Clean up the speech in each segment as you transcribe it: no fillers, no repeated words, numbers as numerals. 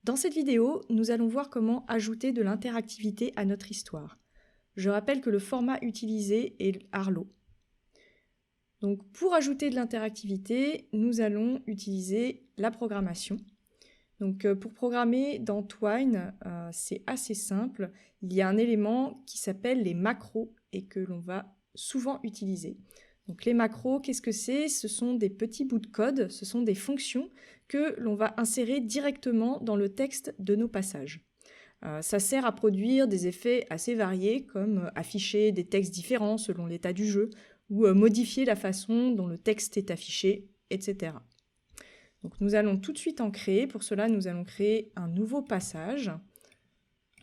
Dans cette vidéo, nous allons voir comment ajouter de l'interactivité à notre histoire. Je rappelle que le format utilisé est Arlo. Donc, pour ajouter de l'interactivité, nous allons utiliser la programmation. Donc, pour programmer dans Twine, c'est assez simple. Il y a un élément qui s'appelle les macros et que l'on va souvent utiliser. Donc, les macros, qu'est-ce que c'est? Ce sont des petits bouts de code, ce sont des fonctions que l'on va insérer directement dans le texte de nos passages. Ça sert à produire des effets assez variés, comme afficher des textes différents selon l'état du jeu, ou modifier la façon dont le texte est affiché, etc. Donc nous allons tout de suite en créer. Pour cela, nous allons créer un nouveau passage.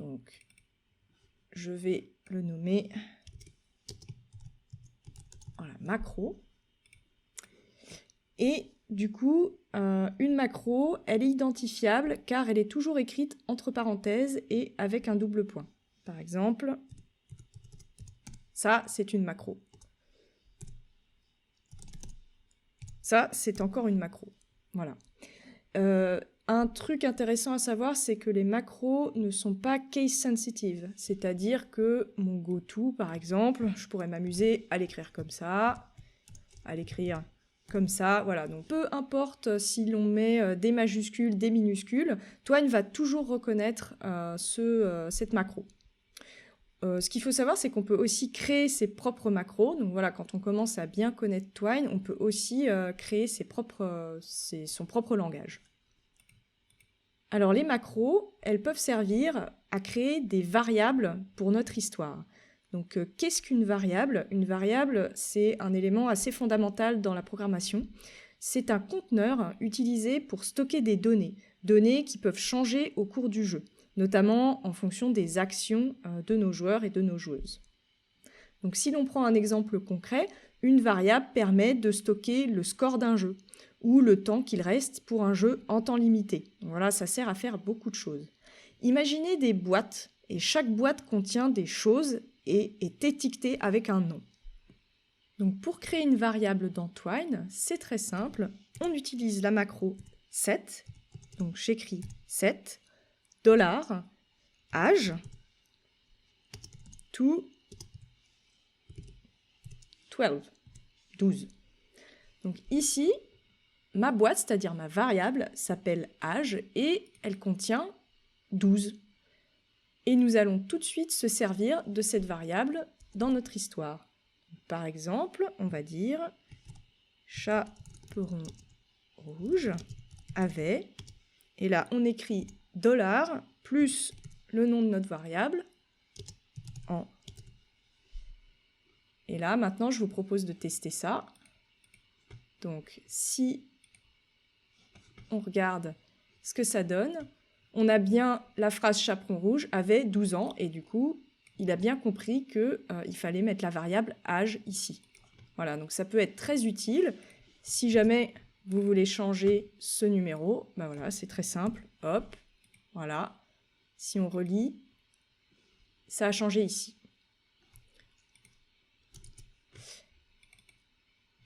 Donc, je vais le nommer voilà, macro. Et du coup, une macro, elle est identifiable car elle est toujours écrite entre parenthèses et avec un double point. Par exemple, ça, c'est une macro. Ça, c'est encore une macro. Voilà. Un truc intéressant à savoir, c'est que les macros ne sont pas case sensitive. C'est-à-dire que mon goto, par exemple, je pourrais m'amuser à l'écrire comme ça, à l'écrire comme ça, voilà. Donc peu importe si l'on met des majuscules, des minuscules, Twine va toujours reconnaître cette macro. Ce qu'il faut savoir, c'est qu'on peut aussi créer ses propres macros. Donc voilà, quand on commence à bien connaître Twine, on peut aussi créer son propre langage. Alors les macros, elles peuvent servir à créer des variables pour notre histoire. Donc qu'est-ce qu'une variable? Une variable, c'est un élément assez fondamental dans la programmation. C'est un conteneur utilisé pour stocker des données qui peuvent changer au cours du jeu, notamment en fonction des actions de nos joueurs et de nos joueuses. Donc si l'on prend un exemple concret, une variable permet de stocker le score d'un jeu ou le temps qu'il reste pour un jeu en temps limité. Donc voilà, ça sert à faire beaucoup de choses. Imaginez des boîtes et chaque boîte contient des choses et est étiquetée avec un nom. Donc pour créer une variable dans Twine, c'est très simple. On utilise la macro set. Donc j'écris set $âge to 12. Donc ici, ma boîte, c'est-à-dire ma variable, s'appelle âge et elle contient 12. Et nous allons tout de suite se servir de cette variable dans notre histoire. Par exemple, on va dire chaperon rouge avait, et là on écrit $ plus le nom de notre variable en. Et là maintenant je vous propose de tester ça. Donc si on regarde ce que ça donne, on a bien la phrase chaperon rouge avait 12 ans et du coup il a bien compris qu'il fallait mettre la variable âge ici. Voilà, donc ça peut être très utile. Si jamais vous voulez changer ce numéro, ben voilà, c'est très simple. Hop, voilà. Si on relit, ça a changé ici.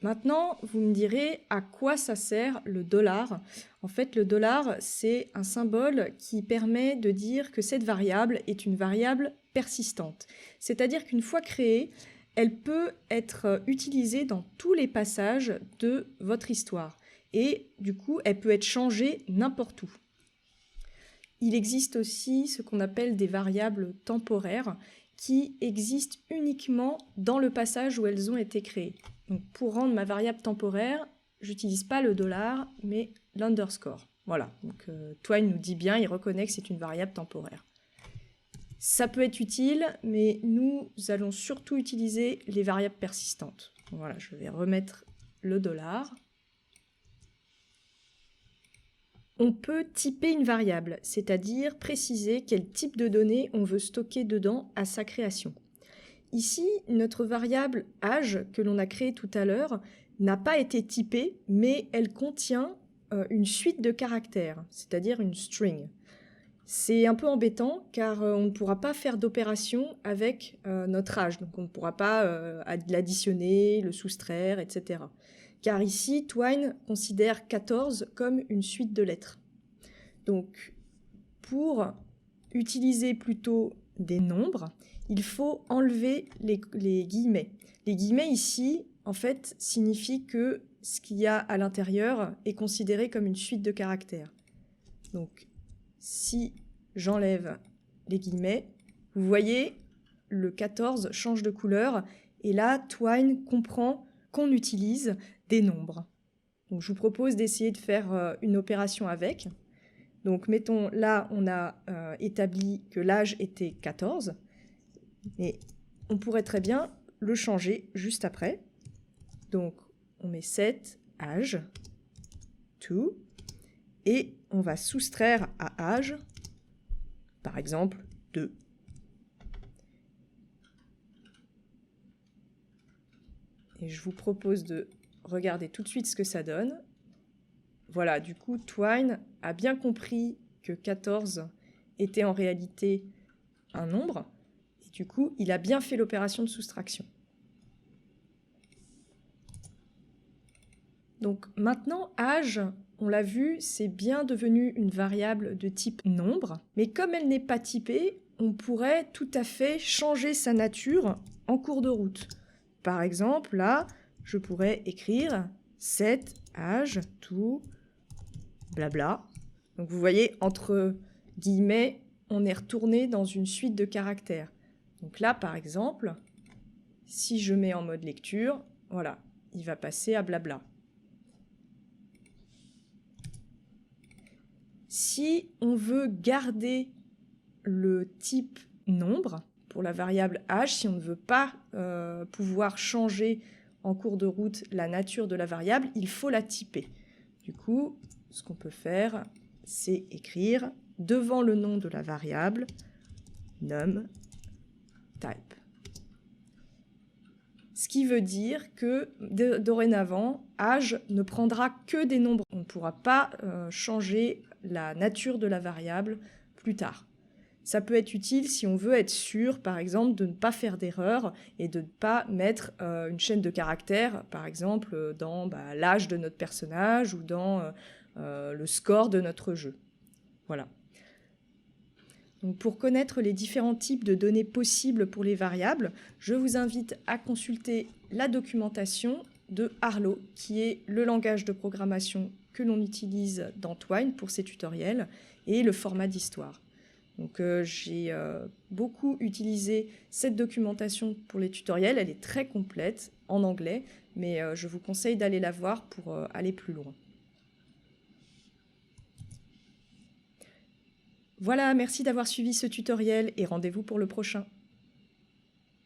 Maintenant, vous me direz à quoi ça sert le $. En fait, le $, c'est un symbole qui permet de dire que cette variable est une variable persistante. C'est-à-dire qu'une fois créée, elle peut être utilisée dans tous les passages de votre histoire. Et du coup, elle peut être changée n'importe où. Il existe aussi ce qu'on appelle des variables temporaires qui existent uniquement dans le passage où elles ont été créées. Donc pour rendre ma variable temporaire, j'utilise pas le $, mais l'underscore. Voilà, donc Twine nous dit bien, il reconnaît que c'est une variable temporaire. Ça peut être utile, mais nous allons surtout utiliser les variables persistantes. Donc voilà, je vais remettre le $. On peut typer une variable, c'est-à-dire préciser quel type de données on veut stocker dedans à sa création. Ici, notre variable âge que l'on a créée tout à l'heure n'a pas été typée, mais elle contient une suite de caractères, c'est-à-dire une string. C'est un peu embêtant car on ne pourra pas faire d'opération avec notre âge, donc on ne pourra pas l'additionner, le soustraire, etc. Car ici, Twine considère 14 comme une suite de lettres. Donc, pour utiliser plutôt des nombres, il faut enlever les guillemets. Les guillemets ici, en fait, signifient que ce qu'il y a à l'intérieur est considéré comme une suite de caractères. Donc, si j'enlève les guillemets, vous voyez, le 14 change de couleur, et là, Twine comprend qu'on utilise des nombres. Donc, je vous propose d'essayer de faire une opération avec. Donc, mettons, là, on a établi que l'âge était 14, mais on pourrait très bien le changer juste après. Donc, on met set âge to, et on va soustraire à âge, par exemple, 2. Et je vous propose de regarder tout de suite ce que ça donne. Voilà, du coup, Twine a bien compris que 14 était en réalité un nombre, et du coup, il a bien fait l'opération de soustraction. Donc maintenant, âge, on l'a vu, c'est bien devenu une variable de type nombre, mais comme elle n'est pas typée, on pourrait tout à fait changer sa nature en cours de route. Par exemple, là, je pourrais écrire set âge to blabla. Donc vous voyez, entre guillemets, on est retourné dans une suite de caractères. Donc là, par exemple, si je mets en mode lecture, voilà, il va passer à blabla. Si on veut garder le type nombre pour la variable âge, si on ne veut pas pouvoir changer en cours de route la nature de la variable, il faut la typer. Du coup, ce qu'on peut faire, c'est écrire devant le nom de la variable num type. Ce qui veut dire que dorénavant, âge ne prendra que des nombres. On ne pourra pas changer la nature de la variable plus tard. Ça peut être utile si on veut être sûr, par exemple, de ne pas faire d'erreur et de ne pas mettre une chaîne de caractères, par exemple, dans l'âge de notre personnage ou dans le score de notre jeu. Voilà. Donc pour connaître les différents types de données possibles pour les variables, je vous invite à consulter la documentation de Arlo, qui est le langage de programmation que l'on utilise dans Twine pour ces tutoriels, et le format d'histoire. Donc j'ai beaucoup utilisé cette documentation pour les tutoriels, elle est très complète en anglais, mais je vous conseille d'aller la voir pour aller plus loin. Voilà, merci d'avoir suivi ce tutoriel et rendez-vous pour le prochain.